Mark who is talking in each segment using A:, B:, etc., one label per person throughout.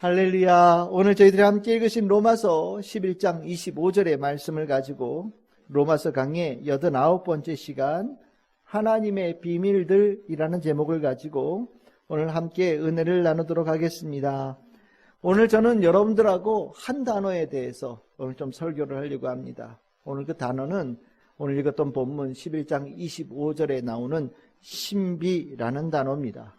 A: 할렐루야. 오늘 저희들이 함께 읽으신 로마서 11장 25절의 말씀을 가지고 로마서 강의 89번째 시간 하나님의 비밀들이라는 제목을 가지고 오늘 함께 은혜를 나누도록 하겠습니다. 오늘 저는 여러분들하고 한 단어에 대해서 오늘 좀 설교를 하려고 합니다. 오늘 그 단어는 오늘 읽었던 본문 11장 25절에 나오는 신비라는 단어입니다.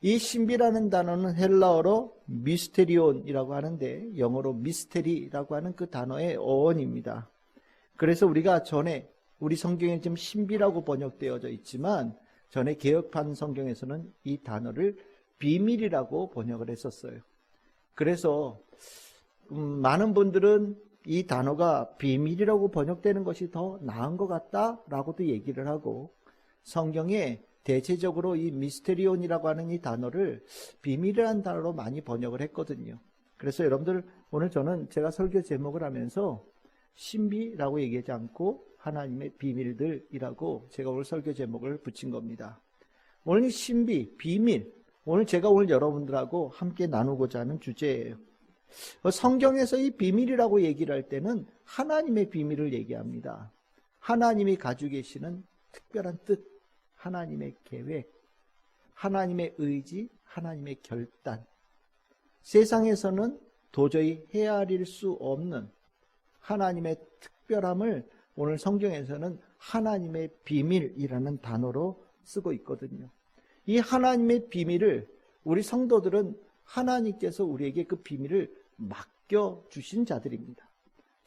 A: 이 신비라는 단어는 헬라어로 미스테리온이라고 하는데 영어로 미스테리라고 하는 그 단어의 어원입니다. 그래서 우리가 전에 우리 성경에 지금 신비라고 번역되어져 있지만 전에 개역판 성경에서는 이 단어를 비밀이라고 번역을 했었어요. 그래서 많은 분들은 이 단어가 비밀이라고 번역되는 것이 더 나은 것 같다라고도 얘기를 하고 성경에 대체적으로 이 미스테리온이라고 하는 이 단어를 비밀이라는 단어로 많이 번역을 했거든요. 그래서 여러분들 오늘 저는 제가 설교 제목을 하면서 신비라고 얘기하지 않고 하나님의 비밀들이라고 제가 오늘 설교 제목을 붙인 겁니다. 오늘 이 신비, 비밀, 오늘 제가 오늘 여러분들하고 함께 나누고자 하는 주제예요. 성경에서 이 비밀이라고 얘기를 할 때는 하나님의 비밀을 얘기합니다. 하나님이 가지고 계시는 특별한 뜻, 하나님의 계획, 하나님의 의지, 하나님의 결단, 세상에서는 도저히 헤아릴 수 없는 하나님의 특별함을 오늘 성경에서는 하나님의 비밀이라는 단어로 쓰고 있거든요. 이 하나님의 비밀을 우리 성도들은 하나님께서 우리에게 그 비밀을 맡겨주신 자들입니다.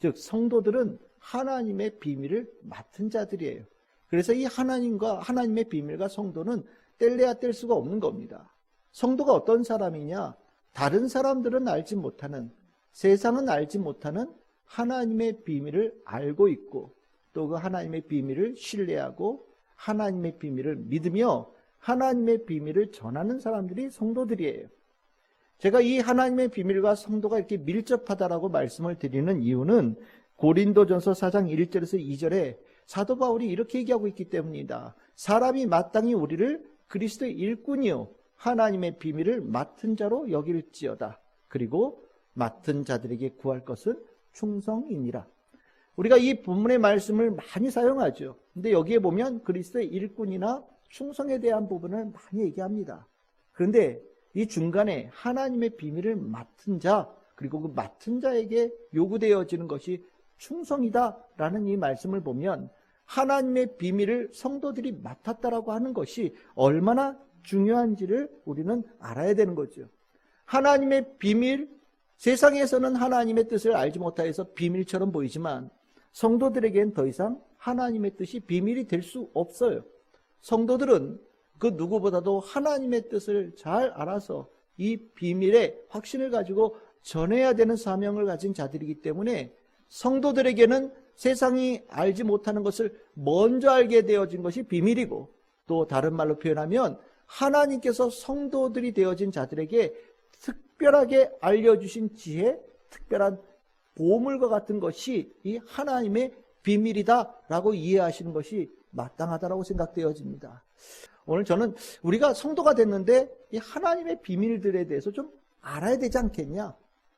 A: 즉 성도들은 하나님의 비밀을 맡은 자들이에요. 그래서 이 하나님의 비밀과 성도는 뗄래야 뗄 수가 없는 겁니다. 성도가 어떤 사람이냐? 다른 사람들은 알지 못하는, 세상은 알지 못하는 하나님의 비밀을 알고 있고 또 그 하나님의 비밀을 신뢰하고 하나님의 비밀을 믿으며 하나님의 비밀을 전하는 사람들이 성도들이에요. 제가 이 하나님의 비밀과 성도가 이렇게 밀접하다라고 말씀을 드리는 이유는 고린도전서 4장 1절에서 2절에 사도 바울이 이렇게 얘기하고 있기 때문이다. 사람이 마땅히 우리를 그리스도의 일꾼이요 하나님의 비밀을 맡은 자로 여길지어다. 그리고 맡은 자들에게 구할 것은 충성이니라. 우리가 이 본문의 말씀을 많이 사용하죠. 근데 여기에 보면 그리스도의 일꾼이나 충성에 대한 부분을 많이 얘기합니다. 그런데 이 중간에 하나님의 비밀을 맡은 자, 그리고 그 맡은 자에게 요구되어지는 것이 충성이다라는 이 말씀을 보면 하나님의 비밀을 성도들이 맡았다라고 하는 것이 얼마나 중요한지를 우리는 알아야 되는 거죠. 하나님의 비밀, 세상에서는 하나님의 뜻을 알지 못하여서 비밀처럼 보이지만 성도들에겐 더 이상 하나님의 뜻이 비밀이 될 수 없어요. 성도들은 그 누구보다도 하나님의 뜻을 잘 알아서 이 비밀의 확신을 가지고 전해야 되는 사명을 가진 자들이기 때문에 성도들에게는 세상이 알지 못하는 것을 먼저 알게 되어진 것이 비밀이고 또 다른 말로 표현하면 하나님께서 성도들이 되어진 자들에게 특별하게 알려주신 지혜, 특별한 보물과 같은 것이 이 하나님의 비밀이다라고 이해하시는 것이 마땅하다라고 생각되어집니다. 오늘 저는 우리가 성도가 됐는데 이 하나님의 비밀들에 대해서 좀 알아야 되지 않겠냐?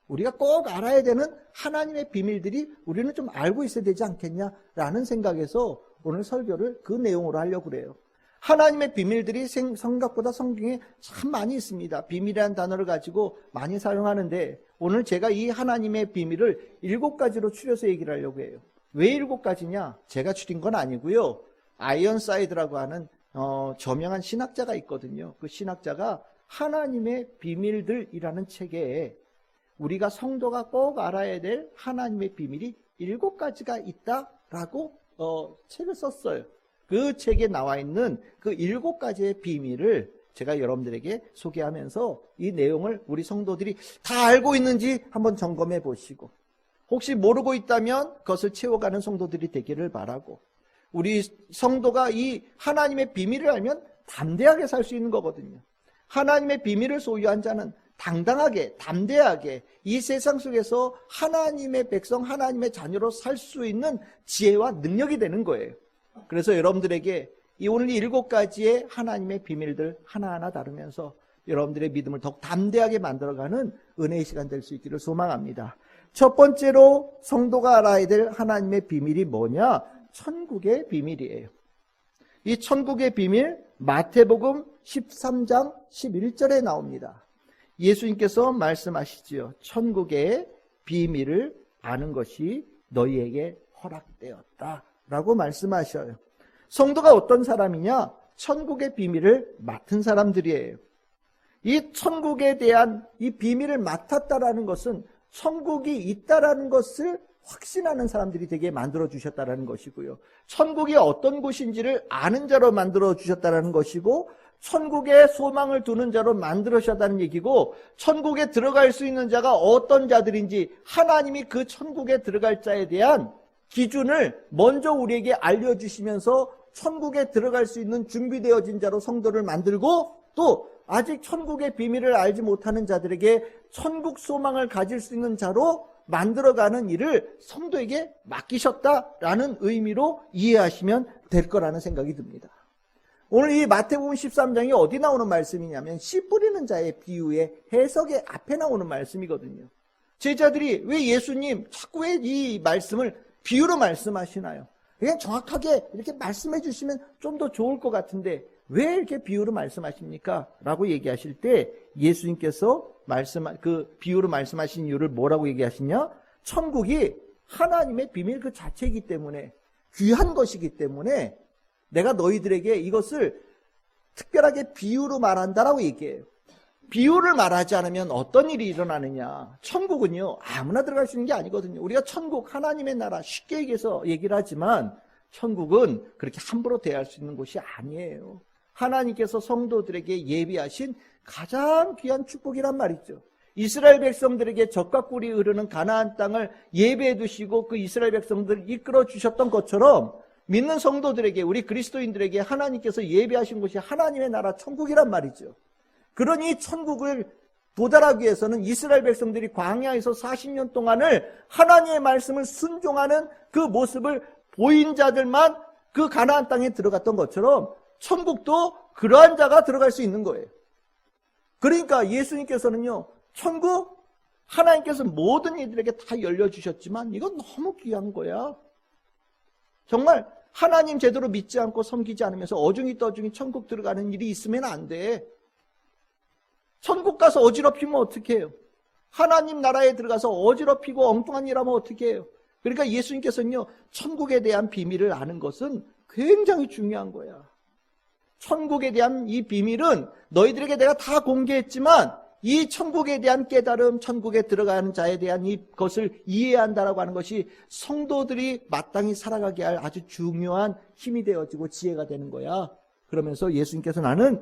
A: 우리가 꼭 알아야 되는 하나님의 비밀들이 우리는 좀 알고 있어야 되지 않겠냐라는 생각에서 오늘 설교를 그 내용으로 하려고 그래요. 하나님의 비밀들이 생각보다 성경에 참 많이 있습니다. 비밀이라는 단어를 가지고 많이 사용하는데 오늘 제가 이 하나님의 비밀을 7가지로 추려서 얘기를 하려고 해요. 왜 7가지냐? 제가 추린 건 아니고요. 아이언사이드라고 하는 저명한 신학자가 있거든요. 그 신학자가 하나님의 비밀들이라는 책에 우리가 성도가 꼭 알아야 될 하나님의 비밀이 7가지가 있다라고 책을 썼어요. 그 책에 나와 있는 그 7가지의 비밀을 제가 여러분들에게 소개하면서 이 내용을 우리 성도들이 다 알고 있는지 한번 점검해 보시고 혹시 모르고 있다면 그것을 채워가는 성도들이 되기를 바라고 우리 성도가 이 하나님의 비밀을 알면 담대하게 살 수 있는 거거든요. 하나님의 비밀을 소유한 자는 당당하게 담대하게 이 세상 속에서 하나님의 백성 하나님의 자녀로 살 수 있는 지혜와 능력이 되는 거예요. 그래서 여러분들에게 이 오늘 7가지의 하나님의 비밀들 하나하나 다루면서 여러분들의 믿음을 더욱 담대하게 만들어가는 은혜의 시간 될 수 있기를 소망합니다. 첫 번째로 성도가 알아야 될 하나님의 비밀이 뭐냐? 천국의 비밀이에요. 이 천국의 비밀 마태복음 13장 11절에 나옵니다. 예수님께서 말씀하시지요. 천국의 비밀을 아는 것이 너희에게 허락되었다 라고 말씀하셔요. 성도가 어떤 사람이냐? 천국의 비밀을 맡은 사람들이에요. 이 천국에 대한 이 비밀을 맡았다라는 것은 천국이 있다라는 것을 확신하는 사람들이 되게 만들어주셨다라는 것이고요. 천국이 어떤 곳인지를 아는 자로 만들어주셨다라는 것이고, 천국에 소망을 두는 자로 만들어주셨다는 얘기고, 천국에 들어갈 수 있는 자가 어떤 자들인지 하나님이 그 천국에 들어갈 자에 대한 기준을 먼저 우리에게 알려주시면서 천국에 들어갈 수 있는 준비되어진 자로 성도를 만들고, 또 아직 천국의 비밀을 알지 못하는 자들에게 천국 소망을 가질 수 있는 자로 만들어가는 일을 성도에게 맡기셨다라는 의미로 이해하시면 될 거라는 생각이 듭니다. 오늘 이 마태복음 13장이 어디 나오는 말씀이냐면 씨 뿌리는 자의 비유의 해석의 앞에 나오는 말씀이거든요. 제자들이 왜 예수님 자꾸 왜 이 말씀을 비유로 말씀하시나요? 그냥 정확하게 이렇게 말씀해 주시면 좀 더 좋을 것 같은데 왜 이렇게 비유로 말씀하십니까? 라고 얘기하실 때 예수님께서 그 비유로 말씀하신 이유를 뭐라고 얘기하시냐? 천국이 하나님의 비밀 그 자체이기 때문에, 귀한 것이기 때문에 내가 너희들에게 이것을 특별하게 비유로 말한다라고 얘기해요. 비유를 말하지 않으면 어떤 일이 일어나느냐? 천국은요, 아무나 들어갈 수 있는 게 아니거든요. 우리가 천국, 하나님의 나라 쉽게 얘기해서 얘기를 하지만 천국은 그렇게 함부로 대할 수 있는 곳이 아니에요. 하나님께서 성도들에게 예비하신 가장 귀한 축복이란 말이죠. 이스라엘 백성들에게 젖과 꿀이 흐르는 가나안 땅을 예비해 두시고 그 이스라엘 백성들을 이끌어 주셨던 것처럼 믿는 성도들에게, 우리 그리스도인들에게 하나님께서 예비하신 곳이 하나님의 나라 천국이란 말이죠. 그러니 천국을 도달하기 위해서는 이스라엘 백성들이 광야에서 40년 동안을 하나님의 말씀을 순종하는 그 모습을 보인 자들만 그 가나안 땅에 들어갔던 것처럼 천국도 그러한 자가 들어갈 수 있는 거예요. 그러니까 예수님께서는요, 천국 하나님께서 모든 이들에게 다 열려주셨지만 이건 너무 귀한 거야. 정말 하나님 제대로 믿지 않고 섬기지 않으면서 어중이 떠중이 천국 들어가는 일이 있으면 안 돼. 천국 가서 어지럽히면 어떻게 해요? 하나님 나라에 들어가서 어지럽히고 엉뚱한 일 하면 어떻게 해요? 그러니까 예수님께서는요, 천국에 대한 비밀을 아는 것은 굉장히 중요한 거야. 천국에 대한 이 비밀은 너희들에게 내가 다 공개했지만 이 천국에 대한 깨달음, 천국에 들어가는 자에 대한 이것을 이해한다라고 하는 것이 성도들이 마땅히 살아가게 할 아주 중요한 힘이 되어지고 지혜가 되는 거야. 그러면서 예수님께서 나는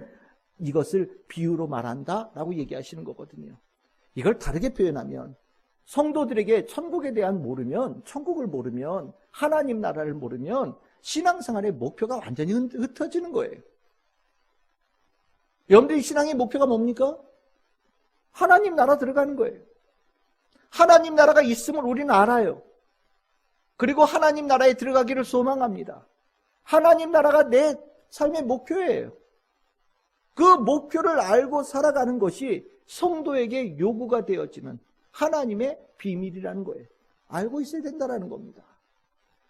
A: 이것을 비유로 말한다라고 얘기하시는 거거든요. 이걸 다르게 표현하면 성도들에게 천국에 대한 모르면, 천국을 모르면, 하나님 나라를 모르면 신앙생활의 목표가 완전히 흩어지는 거예요. 여러분들이 신앙의 목표가 뭡니까? 하나님 나라 들어가는 거예요. 하나님 나라가 있음을 우리는 알아요. 그리고 하나님 나라에 들어가기를 소망합니다. 하나님 나라가 내 삶의 목표예요. 그 목표를 알고 살아가는 것이 성도에게 요구가 되어지는 하나님의 비밀이라는 거예요. 알고 있어야 된다는 겁니다.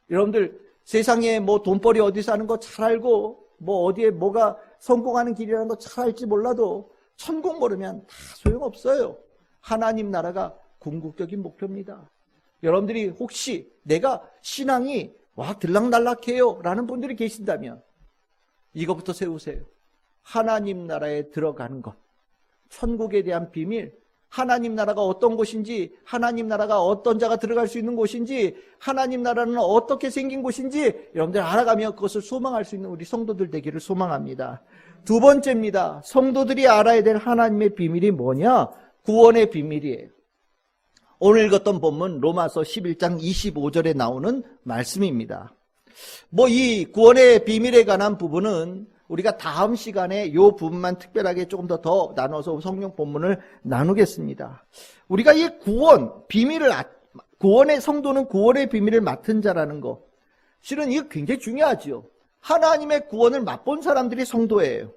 A: 여러분들 세상에 뭐 돈벌이 어디서 하는 거 잘 알고 뭐 어디에 뭐가 성공하는 길이라는 거 잘 알지 몰라도 천국 모르면 다 소용없어요. 하나님 나라가 궁극적인 목표입니다. 여러분들이 혹시 내가 신앙이 들락날락해요 라는 분들이 계신다면 이거부터 세우세요. 하나님 나라에 들어가는 것, 천국에 대한 비밀, 하나님 나라가 어떤 곳인지, 하나님 나라가 어떤 자가 들어갈 수 있는 곳인지, 하나님 나라는 어떻게 생긴 곳인지 여러분들 알아가며 그것을 소망할 수 있는 우리 성도들 되기를 소망합니다. 두 번째입니다. 성도들이 알아야 될 하나님의 비밀이 뭐냐? 구원의 비밀이에요. 오늘 읽었던 본문 로마서 11장 25절에 나오는 말씀입니다. 이 구원의 비밀에 관한 부분은 우리가 다음 시간에 이 부분만 특별하게 조금 더 나눠서 성경 본문을 나누겠습니다. 우리가 이 구원의 성도는 구원의 비밀을 맡은 자라는 거, 실은 이거 굉장히 중요하지요. 하나님의 구원을 맛본 사람들이 성도예요.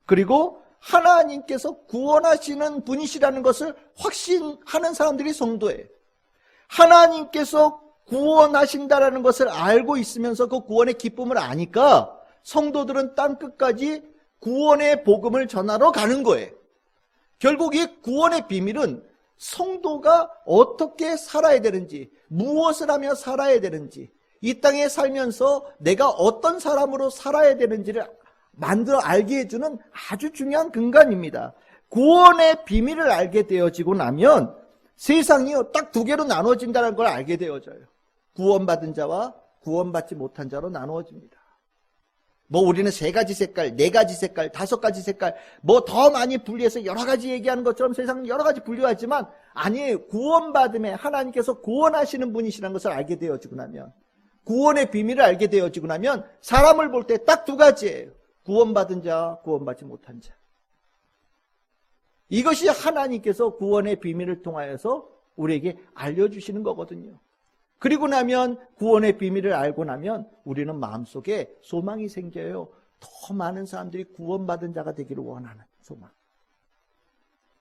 A: 그리고 하나님께서 구원하시는 분이시라는 것을 확신하는 사람들이 성도예요. 하나님께서 구원하신다라는 것을 알고 있으면서 그 구원의 기쁨을 아니까 성도들은 땅끝까지 구원의 복음을 전하러 가는 거예요. 결국 이 구원의 비밀은 성도가 어떻게 살아야 되는지, 무엇을 하며 살아야 되는지, 이 땅에 살면서 내가 어떤 사람으로 살아야 되는지를 만들어 알게 해주는 아주 중요한 근간입니다. 구원의 비밀을 알게 되어지고 나면 세상이 딱 두 개로 나눠진다는 걸 알게 되어져요. 구원받은 자와 구원받지 못한 자로 나누어집니다. 뭐 우리는 3가지 색깔, 4가지 색깔, 5가지 색깔, 뭐 더 많이 분리해서 여러 가지 얘기하는 것처럼 세상은 여러 가지 분류하지만 아니에요. 구원받음에 하나님께서 구원하시는 분이시라는 것을 알게 되어지고 나면, 구원의 비밀을 알게 되어지고 나면 사람을 볼 때 딱 2가지예요. 구원받은 자, 구원받지 못한 자. 이것이 하나님께서 구원의 비밀을 통하여서 우리에게 알려주시는 거거든요. 그리고 나면 구원의 비밀을 알고 나면 우리는 마음속에 소망이 생겨요. 더 많은 사람들이 구원받은 자가 되기를 원하는 소망.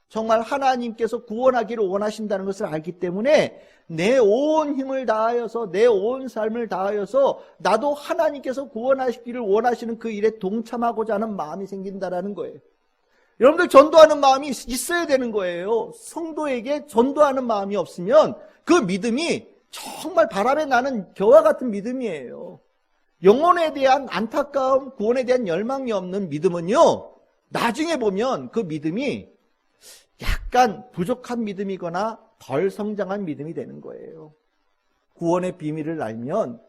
A: 정말 하나님께서 구원하기를 원하신다는 것을 알기 때문에 내 온 힘을 다하여서, 내 온 삶을 다하여서 나도 하나님께서 구원하시기를 원하시는 그 일에 동참하고자 하는 마음이 생긴다라는 거예요. 여러분들 전도하는 마음이 있어야 되는 거예요. 성도에게 전도하는 마음이 없으면 그 믿음이 정말 바람에 나는 겨와 같은 믿음이에요. 영혼에 대한 안타까움, 구원에 대한 열망이 없는 믿음은요, 나중에 보면 그 믿음이 약간 부족한 믿음이거나 덜 성장한 믿음이 되는 거예요. 구원의 비밀을 알면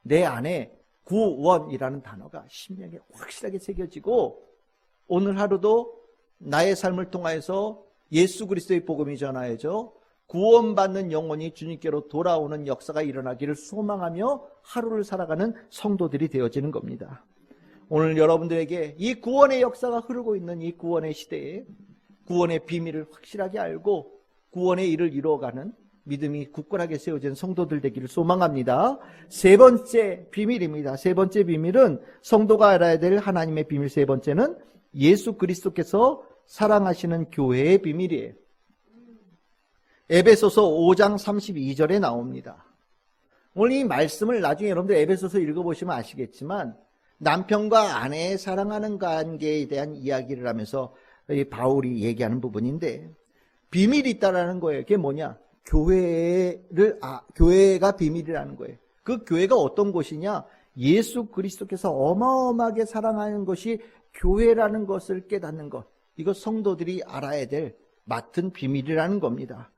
A: 내 안에 구원이라는 단어가 심령에 확실하게 새겨지고 오늘 하루도 나의 삶을 통하여서 예수 그리스도의 복음이 전하여져 구원받는 영혼이 주님께로 돌아오는 역사가 일어나기를 소망하며 하루를 살아가는 성도들이 되어지는 겁니다. 오늘 여러분들에게 이 구원의 역사가 흐르고 있는 이 구원의 시대에 구원의 비밀을 확실하게 알고 구원의 일을 이루어가는 믿음이 굳건하게 세워진 성도들 되기를 소망합니다. 3번째 비밀입니다. 3번째 비밀은 성도가 알아야 될 하나님의 비밀 3번째는 예수 그리스도께서 사랑하시는 교회의 비밀이에요. 에베소서 5장 32절에 나옵니다. 오늘 이 말씀을 나중에 여러분들 에베소서 읽어보시면 아시겠지만 남편과 아내의 사랑하는 관계에 대한 이야기를 하면서 바울이 얘기하는 부분인데 비밀이 있다라는 거예요. 그게 뭐냐? 교회가 비밀이라는 거예요. 그 교회가 어떤 곳이냐? 예수 그리스도께서 어마어마하게 사랑하는 것이 교회라는 것을 깨닫는 것. 이거 성도들이 알아야 될 맡은 비밀이라는 겁니다.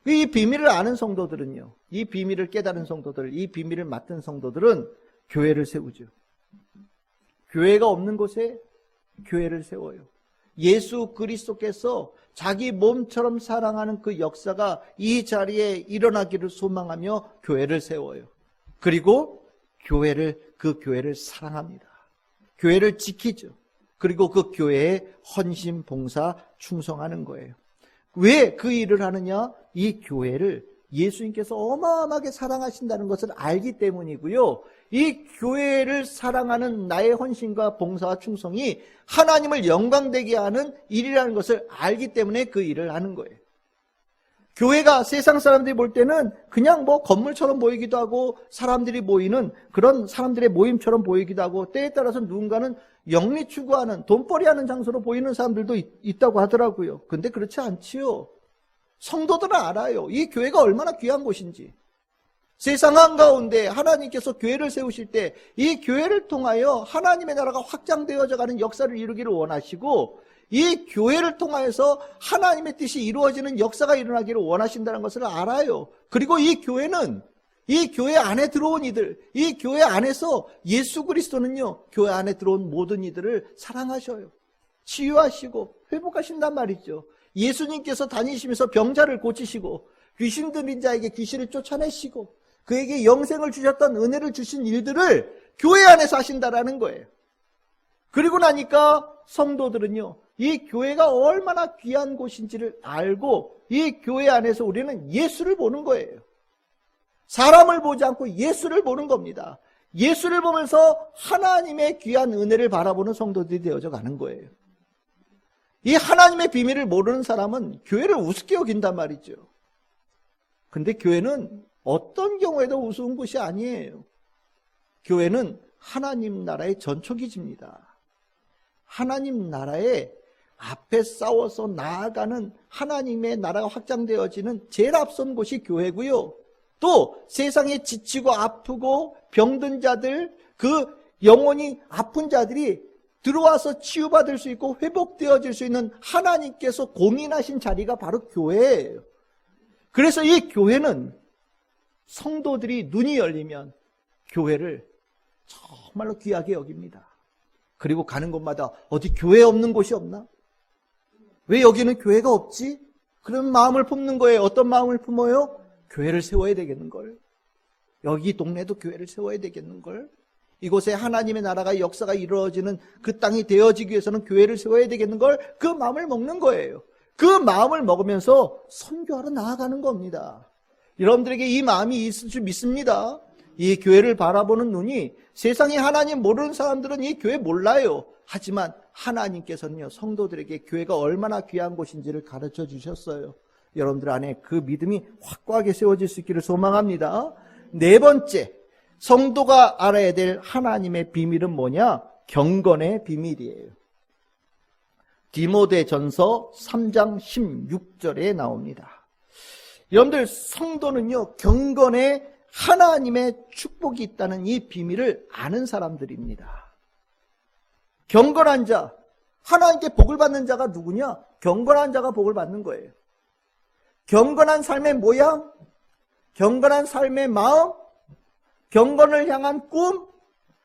A: 이 비밀을 아는 성도들은요, 이 비밀을 깨달은 성도들, 이 비밀을 맡은 성도들은 교회를 세우죠. 교회가 없는 곳에 교회를 세워요. 예수 그리스도께서 자기 몸처럼 사랑하는 그 역사가 이 자리에 일어나기를 소망하며 교회를 세워요. 그리고 그 교회를 사랑합니다. 교회를 지키죠. 그리고 그 교회에 헌신, 봉사, 충성하는 거예요. 왜 그 일을 하느냐? 이 교회를 예수님께서 어마어마하게 사랑하신다는 것을 알기 때문이고요. 이 교회를 사랑하는 나의 헌신과 봉사와 충성이 하나님을 영광되게 하는 일이라는 것을 알기 때문에 그 일을 하는 거예요. 교회가 세상 사람들이 볼 때는 그냥 뭐 건물처럼 보이기도 하고 사람들이 모이는 그런 사람들의 모임처럼 보이기도 하고 때에 따라서 누군가는 영리 추구하는 돈벌이하는 장소로 보이는 사람들도 있다고 하더라고요. 근데 그렇지 않지요. 성도들은 알아요. 이 교회가 얼마나 귀한 곳인지. 세상 한가운데 하나님께서 교회를 세우실 때 이 교회를 통하여 하나님의 나라가 확장되어져 가는 역사를 이루기를 원하시고 이 교회를 통하여서 하나님의 뜻이 이루어지는 역사가 일어나기를 원하신다는 것을 알아요. 그리고 이 교회는 이 교회 안에 들어온 이들, 이 교회 안에서 예수 그리스도는요, 교회 안에 들어온 모든 이들을 사랑하셔요. 치유하시고 회복하신단 말이죠. 예수님께서 다니시면서 병자를 고치시고 귀신 들린 자에게 귀신을 쫓아내시고 그에게 영생을 주셨던 은혜를 주신 일들을 교회 안에서 하신다라는 거예요. 그리고 나니까 성도들은요, 이 교회가 얼마나 귀한 곳인지를 알고 이 교회 안에서 우리는 예수를 보는 거예요. 사람을 보지 않고 예수를 보는 겁니다. 예수를 보면서 하나님의 귀한 은혜를 바라보는 성도들이 되어져 가는 거예요. 이 하나님의 비밀을 모르는 사람은 교회를 우습게 여긴단 말이죠. 근데 교회는 어떤 경우에도 우스운 곳이 아니에요. 교회는 하나님 나라의 전초기지입니다. 하나님 나라에 앞에 싸워서 나아가는 하나님의 나라가 확장되어지는 제일 앞선 곳이 교회고요. 또 세상에 지치고 아프고 병든 자들, 그 영혼이 아픈 자들이 들어와서 치유받을 수 있고 회복되어질 수 있는 하나님께서 공인하신 자리가 바로 교회예요. 그래서 이 교회는 성도들이 눈이 열리면 교회를 정말로 귀하게 여깁니다. 그리고 가는 곳마다 어디 교회 없는 곳이 없나? 왜 여기는 교회가 없지? 그런 마음을 품는 거예요. 어떤 마음을 품어요? 교회를 세워야 되겠는걸. 여기 동네도 교회를 세워야 되겠는걸. 이곳에 하나님의 나라가 역사가 이루어지는 그 땅이 되어지기 위해서는 교회를 세워야 되겠는걸. 그 마음을 먹는 거예요. 그 마음을 먹으면서 선교하러 나아가는 겁니다. 여러분들에게 이 마음이 있을 줄 믿습니다. 이 교회를 바라보는 눈이 세상에 하나님 모르는 사람들은 이 교회 몰라요. 하지만 하나님께서는요, 성도들에게 교회가 얼마나 귀한 곳인지를 가르쳐 주셨어요. 여러분들 안에 그 믿음이 확고하게 세워질 수 있기를 소망합니다. 네 번째, 성도가 알아야 될 하나님의 비밀은 뭐냐? 경건의 비밀이에요. 디모데전서 3장 16절에 나옵니다. 여러분들, 성도는요, 경건에 하나님의 축복이 있다는 이 비밀을 아는 사람들입니다. 경건한 자, 하나님께 복을 받는 자가 누구냐? 경건한 자가 복을 받는 거예요. 경건한 삶의 모양, 경건한 삶의 마음, 경건을 향한 꿈,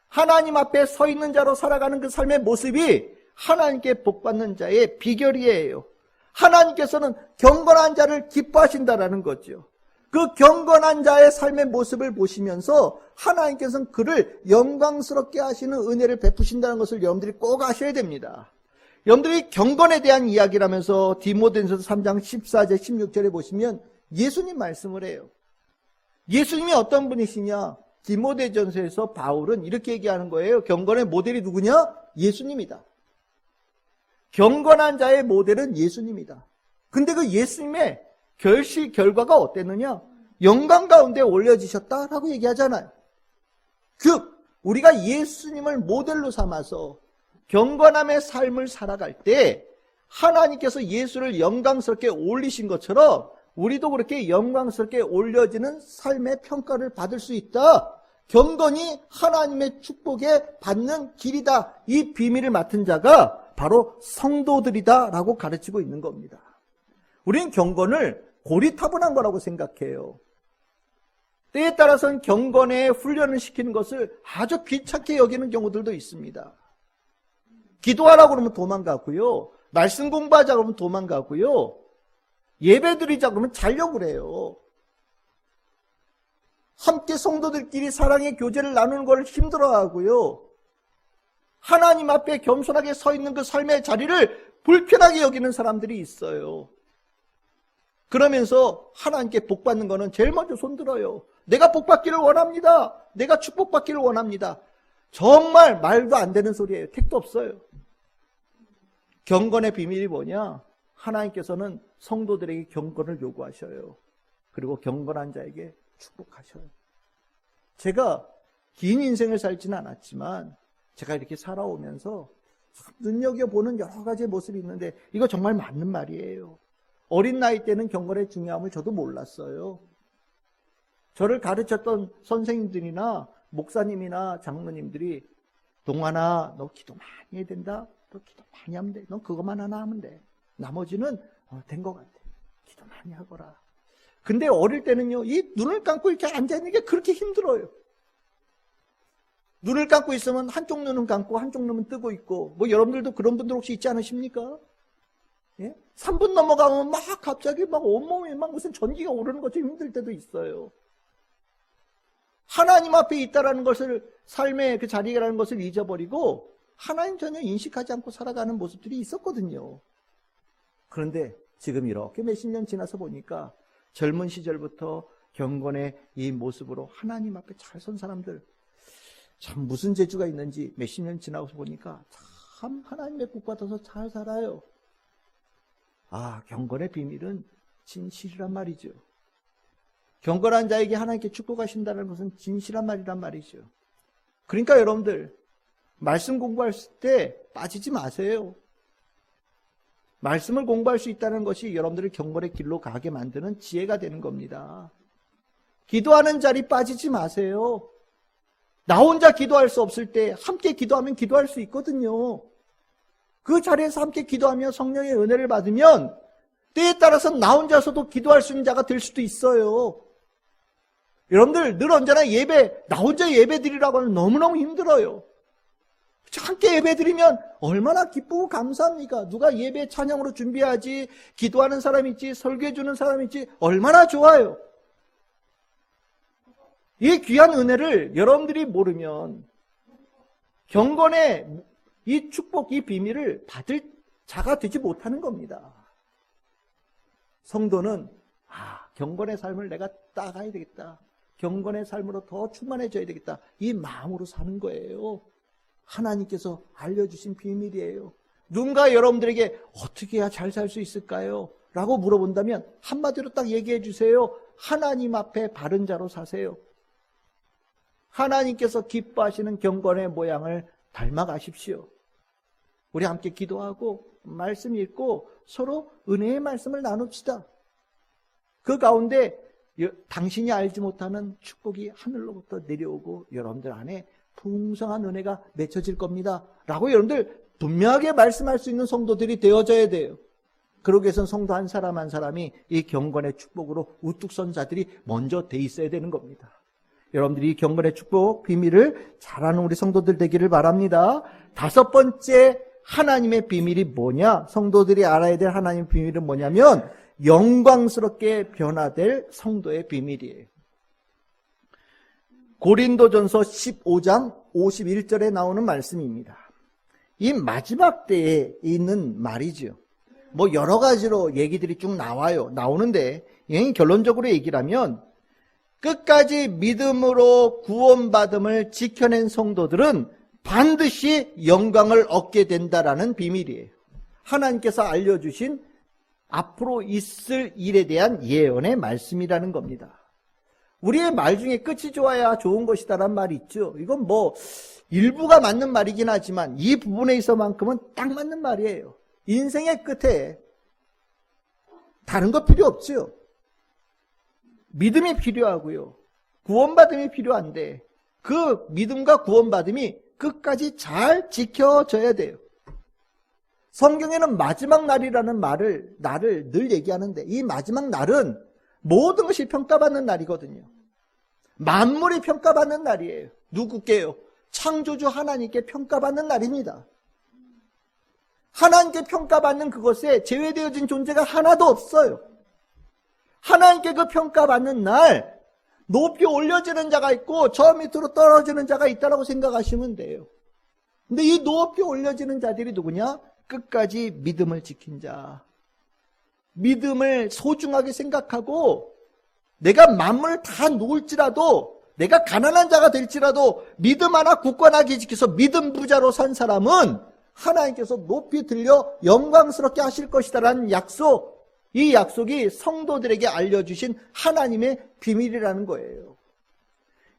A: 하나님 앞에 서 있는 자로 살아가는 그 삶의 모습이 하나님께 복받는 자의 비결이에요. 하나님께서는 경건한 자를 기뻐하신다라는 거죠. 그 경건한 자의 삶의 모습을 보시면서 하나님께서는 그를 영광스럽게 하시는 은혜를 베푸신다는 것을 여러분들이 꼭 아셔야 됩니다. 여러분들이 경건에 대한 이야기를 하면서 디모데전서 3장 14절 16절에 보시면 예수님 말씀을 해요. 예수님이 어떤 분이시냐? 디모데전서에서 바울은 이렇게 얘기하는 거예요. 경건의 모델이 누구냐? 예수님이다. 경건한 자의 모델은 예수님이다. 근데 그 예수님의 결과가 어땠느냐? 영광 가운데 올려지셨다라고 얘기하잖아요. 즉 우리가 예수님을 모델로 삼아서 경건함의 삶을 살아갈 때 하나님께서 예수를 영광스럽게 올리신 것처럼 우리도 그렇게 영광스럽게 올려지는 삶의 평가를 받을 수 있다. 경건이 하나님의 축복에 받는 길이다. 이 비밀을 맡은 자가 바로 성도들이다 라고 가르치고 있는 겁니다. 우리는 경건을 고리타분한 거라고 생각해요. 때에 따라서는 경건에 훈련을 시키는 것을 아주 귀찮게 여기는 경우들도 있습니다. 기도하라고 그러면 도망가고요. 말씀 공부하자 그러면 도망가고요. 예배 드리자 그러면 자려고 그래요. 함께 성도들끼리 사랑의 교제를 나누는 걸 힘들어하고요. 하나님 앞에 겸손하게 서 있는 그 삶의 자리를 불편하게 여기는 사람들이 있어요. 그러면서 하나님께 복 받는 거는 제일 먼저 손들어요. 내가 복 받기를 원합니다. 내가 축복받기를 원합니다. 정말 말도 안 되는 소리예요. 택도 없어요. 경건의 비밀이 뭐냐? 하나님께서는 성도들에게 경건을 요구하셔요. 그리고 경건한 자에게 축복하셔요. 제가 긴 인생을 살지는 않았지만 제가 이렇게 살아오면서 눈여겨보는 여러 가지의 모습이 있는데 이거 정말 맞는 말이에요. 어린 나이 때는 경건의 중요함을 저도 몰랐어요. 저를 가르쳤던 선생님들이나 목사님이나 장로님들이 동환아 너 기도 많이 해야 된다. 너 기도 많이 하면 돼. 넌 그것만 하나 하면 돼. 나머지는 된 것 같아. 기도 많이 하거라. 근데 어릴 때는요, 이 눈을 감고 이렇게 앉아있는 게 그렇게 힘들어요. 눈을 감고 있으면 한쪽 눈은 감고 한쪽 눈은 뜨고 있고, 뭐 여러분들도 그런 분들 혹시 있지 않으십니까? 예? 3분 넘어가면 막 갑자기 막 온몸에 막 무슨 전기가 오르는 것처럼 힘들 때도 있어요. 하나님 앞에 있다라는 것을, 삶의 그 자리라는 것을 잊어버리고 하나님 전혀 인식하지 않고 살아가는 모습들이 있었거든요. 그런데 지금 이렇게 몇십 년 지나서 보니까 젊은 시절부터 경건의 이 모습으로 하나님 앞에 잘 선 사람들, 참 무슨 재주가 있는지 몇십 년 지나고 보니까 참 하나님의 복 받아서 잘 살아요. 아, 경건의 비밀은 진실이란 말이죠. 경건한 자에게 하나님께 축복하신다는 것은 진실한 말이란 말이죠. 그러니까 여러분들 말씀 공부할 때 빠지지 마세요. 말씀을 공부할 수 있다는 것이 여러분들을 경건의 길로 가게 만드는 지혜가 되는 겁니다. 기도하는 자리 빠지지 마세요. 나 혼자 기도할 수 없을 때 함께 기도하면 기도할 수 있거든요. 그 자리에서 함께 기도하며 성령의 은혜를 받으면 때에 따라서 나 혼자서도 기도할 수 있는 자가 될 수도 있어요. 여러분들 늘 언제나 나 혼자 예배 드리라고 하면 너무너무 힘들어요. 함께 예배 드리면 얼마나 기쁘고 감사합니까? 누가 예배 찬양으로 준비하지, 기도하는 사람이 있지, 설교해 주는 사람이 있지, 얼마나 좋아요. 이 귀한 은혜를 여러분들이 모르면 경건의 이 축복, 이 비밀을 받을 자가 되지 못하는 겁니다. 성도는 경건의 삶을 내가 따가야 되겠다. 경건의 삶으로 더 충만해져야 되겠다. 이 마음으로 사는 거예요. 하나님께서 알려주신 비밀이에요. 누군가 여러분들에게 어떻게 해야 잘 살 수 있을까요? 라고 물어본다면 한마디로 딱 얘기해 주세요. 하나님 앞에 바른 자로 사세요. 하나님께서 기뻐하시는 경건의 모양을 닮아가십시오. 우리 함께 기도하고 말씀 읽고 서로 은혜의 말씀을 나눕시다. 그 가운데 당신이 알지 못하는 축복이 하늘로부터 내려오고 여러분들 안에 풍성한 은혜가 맺혀질 겁니다. 라고 여러분들 분명하게 말씀할 수 있는 성도들이 되어져야 돼요. 그러기 위해서는 성도 한 사람 한 사람이 이 경건의 축복으로 우뚝 선 자들이 먼저 돼 있어야 되는 겁니다. 여러분들이 이 경건의 축복 비밀을 잘 아는 우리 성도들 되기를 바랍니다. 다섯 번째 하나님의 비밀이 뭐냐? 성도들이 알아야 될 하나님의 비밀은 뭐냐면 영광스럽게 변화될 성도의 비밀이에요. 고린도전서 15장 51절에 나오는 말씀입니다. 이 마지막 때에 있는 말이죠. 뭐 여러 가지로 얘기들이 쭉 나오는데 결론적으로 얘기를 하면 끝까지 믿음으로 구원받음을 지켜낸 성도들은 반드시 영광을 얻게 된다라는 비밀이에요. 하나님께서 알려주신 앞으로 있을 일에 대한 예언의 말씀이라는 겁니다. 우리의 말 중에 끝이 좋아야 좋은 것이다라는 말이 있죠. 이건 뭐 일부가 맞는 말이긴 하지만 이 부분에 있어만큼은 딱 맞는 말이에요. 인생의 끝에 다른 거 필요 없죠. 믿음이 필요하고요. 구원받음이 필요한데 그 믿음과 구원받음이 끝까지 잘 지켜져야 돼요. 성경에는 마지막 날이라는 날을 늘 얘기하는데 이 마지막 날은 모든 것이 평가받는 날이거든요. 만물이 평가받는 날이에요. 누구께요? 창조주 하나님께 평가받는 날입니다. 하나님께 평가받는 그것에 제외되어진 존재가 하나도 없어요. 하나님께 그 평가받는 날 높이 올려지는 자가 있고 저 밑으로 떨어지는 자가 있다고 생각하시면 돼요. 근데 이 높이 올려지는 자들이 누구냐? 끝까지 믿음을 지킨 자. 믿음을 소중하게 생각하고 내가 만물을 다 놓을지라도 내가 가난한 자가 될지라도 믿음 하나 굳건하게 지켜서 믿음 부자로 산 사람은 하나님께서 높이 들려 영광스럽게 하실 것이다라는 약속, 이 약속이 성도들에게 알려주신 하나님의 비밀이라는 거예요.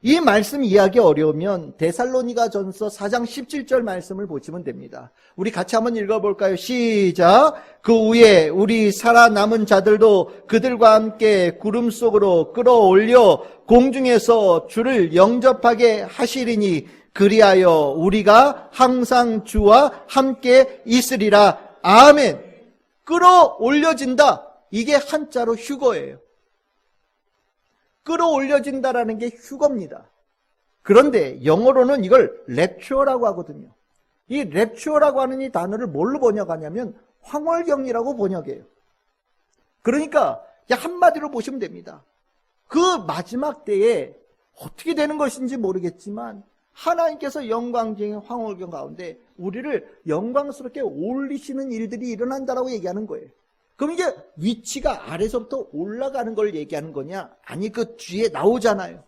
A: 이 말씀 이해하기 어려우면 데살로니가전서 4장 17절 말씀을 보시면 됩니다. 우리 같이 한번 읽어볼까요? 시작. 그 후에 우리 살아남은 자들도 그들과 함께 구름 속으로 끌어올려 공중에서 주를 영접하게 하시리니 그리하여 우리가 항상 주와 함께 있으리라. 아멘. 끌어올려진다. 이게 한자로 휴거예요. 끌어올려진다라는 게 휴거입니다. 그런데 영어로는 이걸 랩추어라고 하거든요. 이 랩추어라고 하는 이 단어를 뭘로 번역하냐면 황홀경이라고 번역해요. 그러니까 한마디로 보시면 됩니다. 그 마지막 때에 어떻게 되는 것인지 모르겠지만 하나님께서 영광쟁이 황홀경 가운데 우리를 영광스럽게 올리시는 일들이 일어난다라고 얘기하는 거예요. 그럼 이게 위치가 아래서부터 올라가는 걸 얘기하는 거냐? 아니, 그 뒤에 나오잖아요.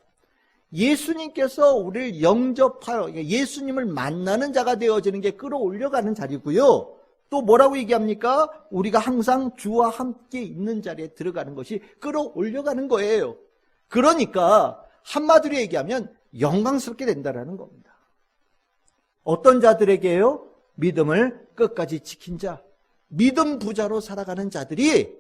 A: 예수님께서 우리를 영접하여 예수님을 만나는 자가 되어지는 게 끌어올려가는 자리고요. 또 뭐라고 얘기합니까? 우리가 항상 주와 함께 있는 자리에 들어가는 것이 끌어올려가는 거예요. 그러니까 한마디로 얘기하면 영광스럽게 된다라는 겁니다. 어떤 자들에게요? 믿음을 끝까지 지킨 자, 믿음 부자로 살아가는 자들이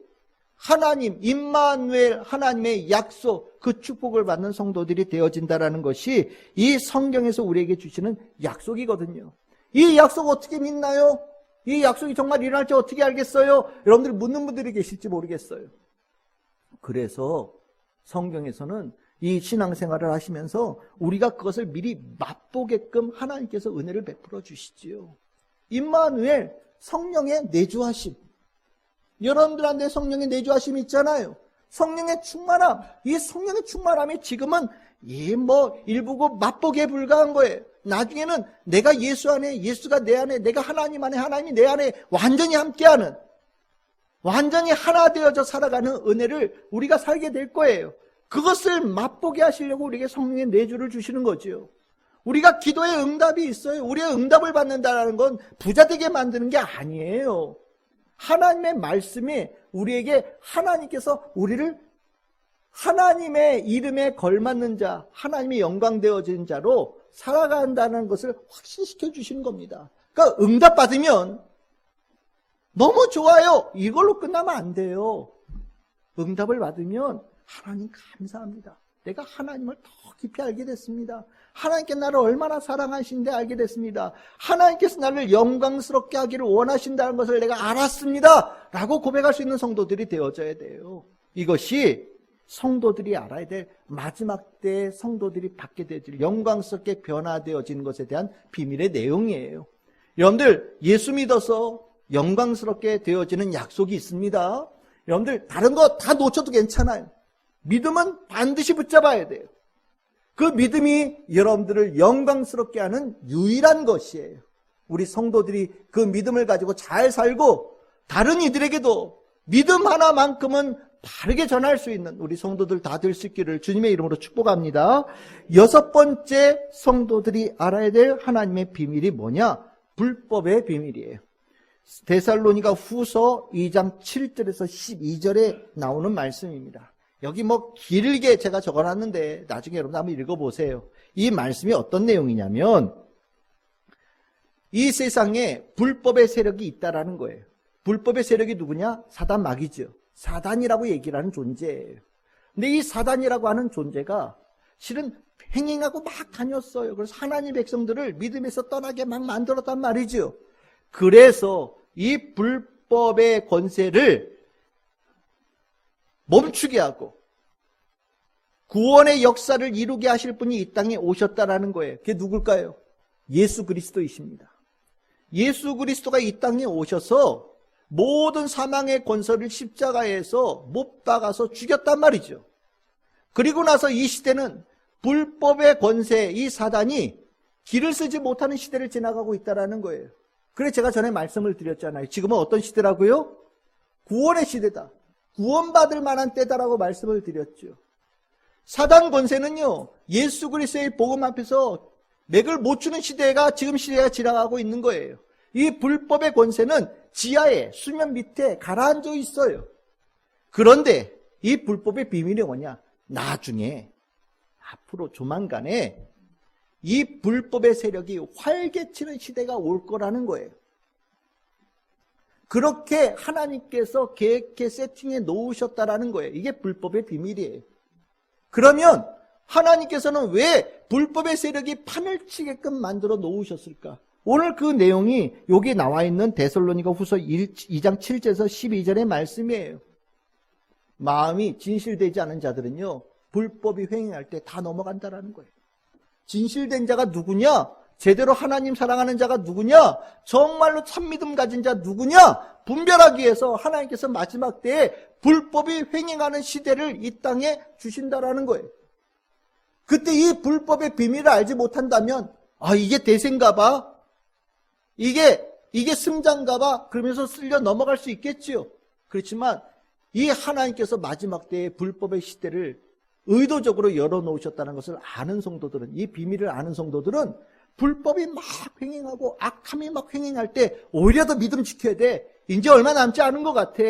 A: 하나님, 임마누엘, 하나님의 약속, 그 축복을 받는 성도들이 되어진다라는 것이 이 성경에서 우리에게 주시는 약속이거든요. 이 약속 어떻게 믿나요? 이 약속이 정말 일어날지 어떻게 알겠어요? 여러분들 묻는 분들이 계실지 모르겠어요. 그래서 성경에서는 이 신앙생활을 하시면서 우리가 그것을 미리 맛보게끔 하나님께서 은혜를 베풀어 주시지요. 임마누엘, 성령의 내주하심. 여러분들한테 성령의 내주하심이 있잖아요. 성령의 충만함. 이 성령의 충만함이 지금은 일부고 맛보기에 불과한 거예요. 나중에는 내가 예수 안에, 예수가 내 안에, 내가 하나님 안에, 하나님이 내 안에 완전히 함께하는, 완전히 하나 되어져 살아가는 은혜를 우리가 살게 될 거예요. 그것을 맛보게 하시려고 우리에게 성령의 내주를 주시는 거죠. 우리가 기도에 응답이 있어요. 우리의 응답을 받는다는 건 부자 되게 만드는 게 아니에요. 하나님의 말씀이 우리에게 하나님께서 우리를 하나님의 이름에 걸맞는 자, 하나님의 영광되어진 자로 살아간다는 것을 확신시켜 주시는 겁니다. 그러니까 응답 받으면 너무 좋아요. 이걸로 끝나면 안 돼요. 응답을 받으면 하나님 감사합니다. 내가 하나님을 더 깊이 알게 됐습니다. 하나님께 나를 얼마나 사랑하시는데 알게 됐습니다. 하나님께서 나를 영광스럽게 하기를 원하신다는 것을 내가 알았습니다. 라고 고백할 수 있는 성도들이 되어져야 돼요. 이것이 성도들이 알아야 될 마지막 때 성도들이 받게 되질 영광스럽게 변화되어지는 것에 대한 비밀의 내용이에요. 여러분들 예수 믿어서 영광스럽게 되어지는 약속이 있습니다. 여러분들 다른 거 다 놓쳐도 괜찮아요. 믿음은 반드시 붙잡아야 돼요. 그 믿음이 여러분들을 영광스럽게 하는 유일한 것이에요. 우리 성도들이 그 믿음을 가지고 잘 살고 다른 이들에게도 믿음 하나만큼은 바르게 전할 수 있는 우리 성도들 다 될 수 있기를 주님의 이름으로 축복합니다. 6번째 성도들이 알아야 될 하나님의 비밀이 뭐냐? 불법의 비밀이에요. 데살로니가 후서 2장 7절에서 12절에 나오는 말씀입니다. 여기 길게 제가 적어놨는데 나중에 여러분 한번 읽어보세요. 이 말씀이 어떤 내용이냐면 이 세상에 불법의 세력이 있다라는 거예요. 불법의 세력이 누구냐? 사단 마귀죠. 사단이라고 얘기를 하는 존재예요. 근데 이 사단이라고 하는 존재가 실은 행행하고 막 다녔어요. 그래서 하나님 백성들을 믿음에서 떠나게 막 만들었단 말이죠. 그래서 이 불법의 권세를 멈추게 하고 구원의 역사를 이루게 하실 분이 이 땅에 오셨다라는 거예요. 그게 누굴까요? 예수 그리스도이십니다. 예수 그리스도가 이 땅에 오셔서 모든 사망의 권세를 십자가에서 못 박아서 죽였단 말이죠. 그리고 나서 이 시대는 불법의 권세, 이 사단이 길을 쓰지 못하는 시대를 지나가고 있다는 거예요. 그래서 제가 전에 말씀을 드렸잖아요. 지금은 어떤 시대라고요? 구원의 시대다. 구원받을 만한 때다라고 말씀을 드렸죠. 사단 권세는요, 예수 그리스도의 복음 앞에서 맥을 못 추는 시대가 지금 시대가 지나가고 있는 거예요. 이 불법의 권세는 지하에, 수면 밑에 가라앉아 있어요. 그런데 이 불법의 비밀이 뭐냐? 나중에, 앞으로 조만간에 이 불법의 세력이 활개치는 시대가 올 거라는 거예요. 그렇게 하나님께서 계획해 세팅해 놓으셨다라는 거예요. 이게 불법의 비밀이에요. 그러면 하나님께서는 왜 불법의 세력이 판을 치게끔 만들어 놓으셨을까? 오늘 그 내용이 여기 나와 있는 데살로니가 후서 2장 7절에서 12절의 말씀이에요. 마음이 진실되지 않은 자들은요, 불법이 횡행할 때 다 넘어간다라는 거예요. 진실된 자가 누구냐? 제대로 하나님 사랑하는 자가 누구냐? 정말로 참믿음 가진 자 누구냐? 분별하기 위해서 하나님께서 마지막 때에 불법이 횡행하는 시대를 이 땅에 주신다라는 거예요. 그때 이 불법의 비밀을 알지 못한다면 이게 대세인가 봐. 이게 승자인가 봐. 그러면서 쓸려 넘어갈 수 있겠지요. 그렇지만 이 하나님께서 마지막 때에 불법의 시대를 의도적으로 열어놓으셨다는 것을 아는 성도들은, 이 비밀을 아는 성도들은 불법이 막 횡행하고 악함이 막 횡행할 때 오히려 더 믿음 지켜야 돼. 이제 얼마 남지 않은 것 같아.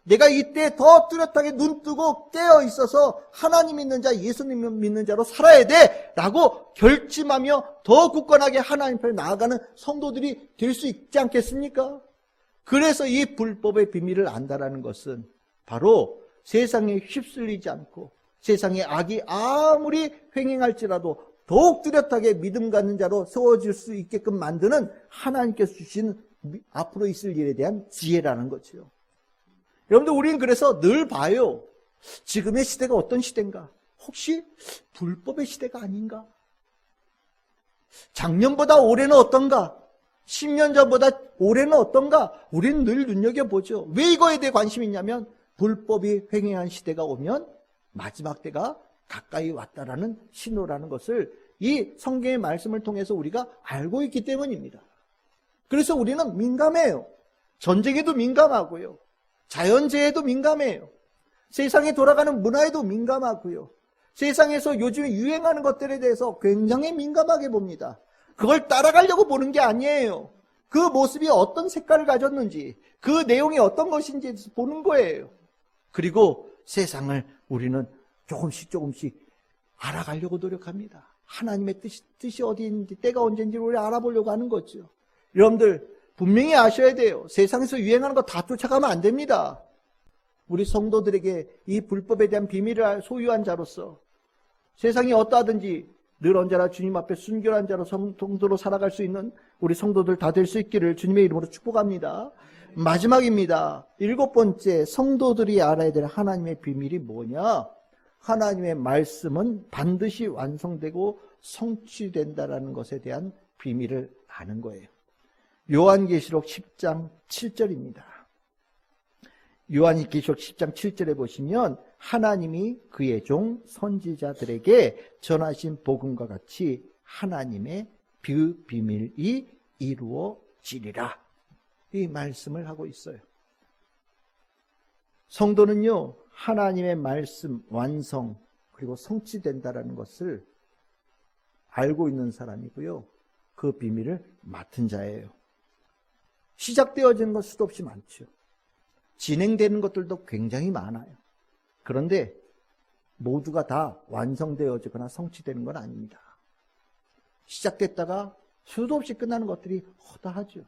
A: 내가 이때 더 뚜렷하게 눈 뜨고 깨어 있어서 하나님 믿는 자, 예수님 믿는 자로 살아야 돼 라고 결심하며 더 굳건하게 하나님 편에 나아가는 성도들이 될 수 있지 않겠습니까? 그래서 이 불법의 비밀을 안다라는 것은 바로 세상에 휩쓸리지 않고 세상의 악이 아무리 횡행할지라도 더욱 뚜렷하게 믿음 갖는 자로 세워질 수 있게끔 만드는 하나님께서 주신 앞으로 있을 일에 대한 지혜라는 거죠. 여러분들, 우리는 그래서 늘 봐요. 지금의 시대가 어떤 시대인가? 혹시 불법의 시대가 아닌가? 작년보다 올해는 어떤가? 10년 전보다 올해는 어떤가? 우리는 늘 눈여겨보죠. 왜 이거에 대해 관심이 있냐면 불법이 횡행한 시대가 오면 마지막 때가 가까이 왔다라는 신호라는 것을 이 성경의 말씀을 통해서 우리가 알고 있기 때문입니다. 그래서 우리는 민감해요. 전쟁에도 민감하고요. 자연재해에도 민감해요. 세상에 돌아가는 문화에도 민감하고요. 세상에서 요즘에 유행하는 것들에 대해서 굉장히 민감하게 봅니다. 그걸 따라가려고 보는 게 아니에요. 그 모습이 어떤 색깔을 가졌는지, 그 내용이 어떤 것인지 보는 거예요. 그리고 세상을 우리는 조금씩 알아가려고 노력합니다. 하나님의 뜻이 어디 있는지, 때가 언제인지 우리 알아보려고 하는 거죠. 여러분들, 분명히 아셔야 돼요. 세상에서 유행하는 거 다 쫓아가면 안 됩니다. 우리 성도들에게 이 불법에 대한 비밀을 소유한 자로서 세상이 어떠하든지 늘 언제나 주님 앞에 순결한 자로 성도로 살아갈 수 있는 우리 성도들 다 될 수 있기를 주님의 이름으로 축복합니다. 마지막입니다. 7번째, 성도들이 알아야 될 하나님의 비밀이 뭐냐? 하나님의 말씀은 반드시 완성되고 성취된다라는 것에 대한 비밀을 아는 거예요. 요한계시록 10장 7절입니다. 요한계시록 10장 7절에 보시면 하나님이 그의 종 선지자들에게 전하신 복음과 같이 하나님의 그 비밀이 이루어지리라. 이 말씀을 하고 있어요. 성도는요, 하나님의 말씀 완성 그리고 성취된다라는 것을 알고 있는 사람이고요. 그 비밀을 맡은 자예요. 시작되어지는 것 수도 없이 많죠. 진행되는 것들도 굉장히 많아요. 그런데 모두가 다 완성되어지거나 성취되는 건 아닙니다. 시작됐다가 수도 없이 끝나는 것들이 허다하죠.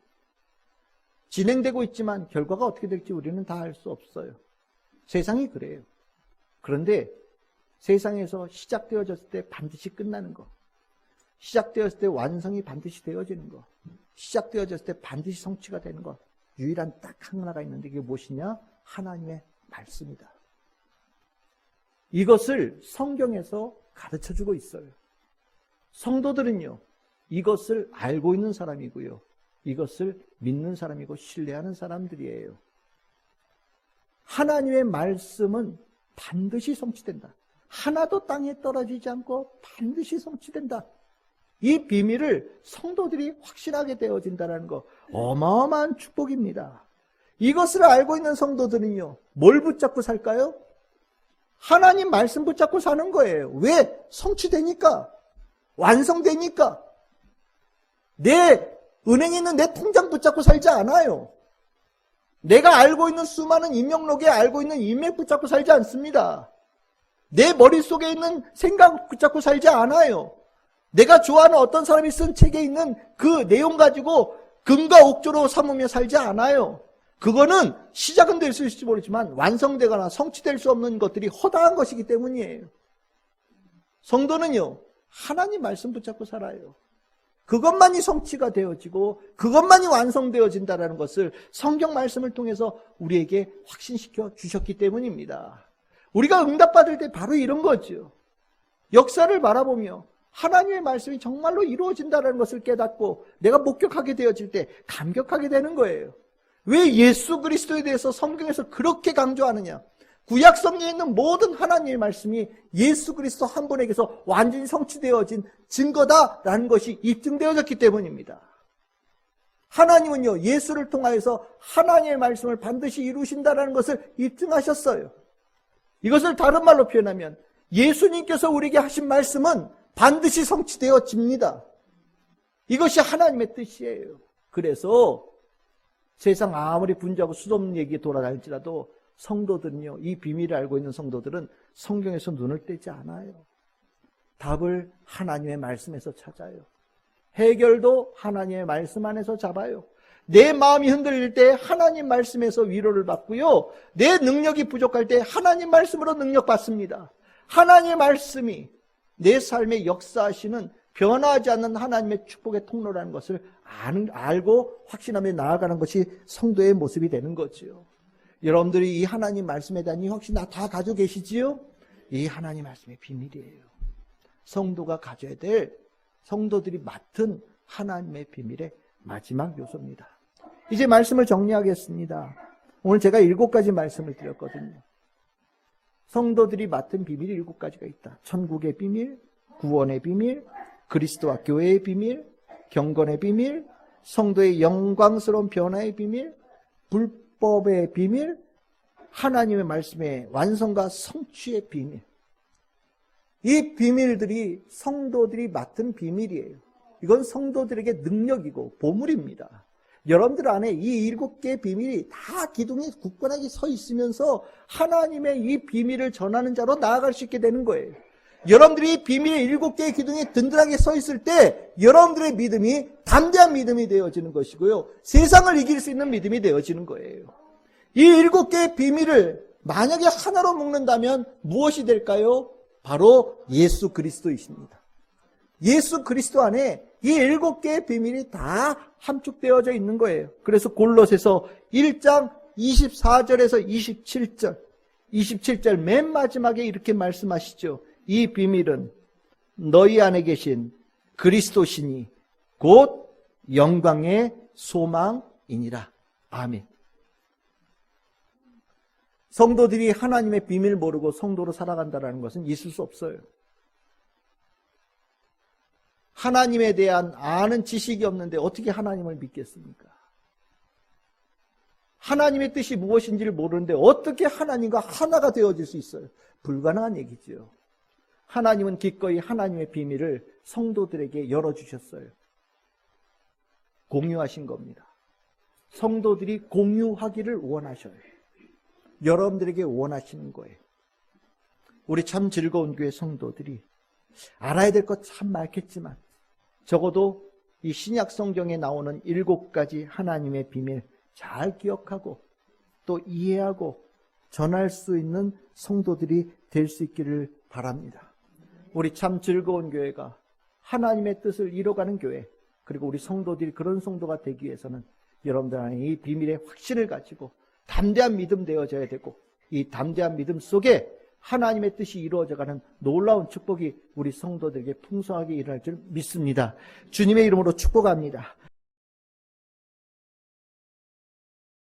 A: 진행되고 있지만 결과가 어떻게 될지 우리는 다 알 수 없어요. 세상이 그래요. 그런데 세상에서 시작되어졌을 때 반드시 끝나는 것, 시작되었을 때 완성이 반드시 되어지는 것, 시작되어졌을 때 반드시 성취가 되는 것, 유일한 딱 하나가 있는데 그게 무엇이냐? 하나님의 말씀이다. 이것을 성경에서 가르쳐주고 있어요. 성도들은요, 이것을 알고 있는 사람이고요, 이것을 믿는 사람이고 신뢰하는 사람들이에요. 하나님의 말씀은 반드시 성취된다. 하나도 땅에 떨어지지 않고 반드시 성취된다. 이 비밀을 성도들이 확신하게 되어진다는 거, 어마어마한 축복입니다. 이것을 알고 있는 성도들은요, 뭘 붙잡고 살까요? 하나님 말씀 붙잡고 사는 거예요. 왜? 성취되니까, 완성되니까. 내 은행에 있는 내 통장 붙잡고 살지 않아요. 내가 알고 있는 수많은 인명록에 알고 있는 인맥 붙잡고 살지 않습니다. 내 머릿속에 있는 생각 붙잡고 살지 않아요. 내가 좋아하는 어떤 사람이 쓴 책에 있는 그 내용 가지고 금과 옥조로 삼으며 살지 않아요. 그거는 시작은 될 수 있을지 모르지만 완성되거나 성취될 수 없는 것들이 허다한 것이기 때문이에요. 성도는요, 하나님 말씀 붙잡고 살아요. 그것만이 성취가 되어지고 그것만이 완성되어진다는 것을 성경 말씀을 통해서 우리에게 확신시켜 주셨기 때문입니다. 우리가 응답받을 때 바로 이런 거죠. 역사를 바라보며 하나님의 말씀이 정말로 이루어진다는 것을 깨닫고 내가 목격하게 되어질 때 감격하게 되는 거예요. 왜 예수 그리스도에 대해서 성경에서 그렇게 강조하느냐? 구약 성경에 있는 모든 하나님의 말씀이 예수 그리스도 한 분에게서 완전히 성취되어진 증거다라는 것이 입증되어졌기 때문입니다. 하나님은요, 예수를 통하여서 하나님의 말씀을 반드시 이루신다라는 것을 입증하셨어요. 이것을 다른 말로 표현하면 예수님께서 우리에게 하신 말씀은 반드시 성취되어집니다. 이것이 하나님의 뜻이에요. 그래서 세상 아무리 분주하고 수없는 얘기 돌아다닐지라도 성도들은요, 이 비밀을 알고 있는 성도들은 성경에서 눈을 떼지 않아요. 답을 하나님의 말씀에서 찾아요. 해결도 하나님의 말씀 안에서 잡아요. 내 마음이 흔들릴 때 하나님 말씀에서 위로를 받고요. 내 능력이 부족할 때 하나님 말씀으로 능력 받습니다. 하나님의 말씀이 내 삶에 역사하시는 변화하지 않는 하나님의 축복의 통로라는 것을 알고 확신하며 나아가는 것이 성도의 모습이 되는 거지요. 여러분들이 이 하나님 말씀에 대한 이 확신 다 가지고 계시지요? 이 하나님 말씀의 비밀이에요. 성도가 가져야 될, 성도들이 맡은 하나님의 비밀의 마지막 요소입니다. 이제 말씀을 정리하겠습니다. 오늘 제가 7가지 말씀을 드렸거든요. 성도들이 맡은 비밀이 7가지가 있다. 천국의 비밀, 구원의 비밀, 그리스도와 교회의 비밀, 경건의 비밀, 성도의 영광스러운 변화의 비밀, 불법의 비밀, 하나님의 말씀의 완성과 성취의 비밀. 이 비밀들이 성도들이 맡은 비밀이에요. 이건 성도들에게 능력이고 보물입니다. 여러분들 안에 이 7개의 비밀이 다 기둥에 굳건하게 서 있으면서 하나님의 이 비밀을 전하는 자로 나아갈 수 있게 되는 거예요. 여러분들이 이 비밀의 7개의 기둥에 든든하게 서 있을 때 여러분들의 믿음이 담대한 믿음이 되어지는 것이고요. 세상을 이길 수 있는 믿음이 되어지는 거예요. 이 7개의 비밀을 만약에 하나로 묶는다면 무엇이 될까요? 바로 예수 그리스도이십니다. 예수 그리스도 안에 이 7개의 비밀이 다 함축되어져 있는 거예요. 그래서 골로새서 1장 24절에서 27절 맨 마지막에 이렇게 말씀하시죠. 이 비밀은 너희 안에 계신 그리스도시니 곧 영광의 소망이니라. 아멘. 성도들이 하나님의 비밀을 모르고 성도로 살아간다는 것은 있을 수 없어요. 하나님에 대한 아는 지식이 없는데 어떻게 하나님을 믿겠습니까? 하나님의 뜻이 무엇인지를 모르는데 어떻게 하나님과 하나가 되어질 수 있어요? 불가능한 얘기죠. 하나님은 기꺼이 하나님의 비밀을 성도들에게 열어주셨어요. 공유하신 겁니다. 성도들이 공유하기를 원하셔요. 여러분들에게 원하시는 거예요. 우리 참 즐거운 교회 성도들이 알아야 될 것 참 많겠지만 적어도 이 신약 성경에 나오는 7가지 하나님의 비밀 잘 기억하고 또 이해하고 전할 수 있는 성도들이 될 수 있기를 바랍니다. 우리 참 즐거운 교회가 하나님의 뜻을 이뤄가는 교회, 그리고 우리 성도들이 그런 성도가 되기 위해서는 여러분들 안에 이 비밀의 확신을 가지고 담대한 믿음 되어져야 되고, 이 담대한 믿음 속에 하나님의 뜻이 이루어져가는 놀라운 축복이 우리 성도들에게 풍성하게 일어날 줄 믿습니다. 주님의 이름으로 축복합니다.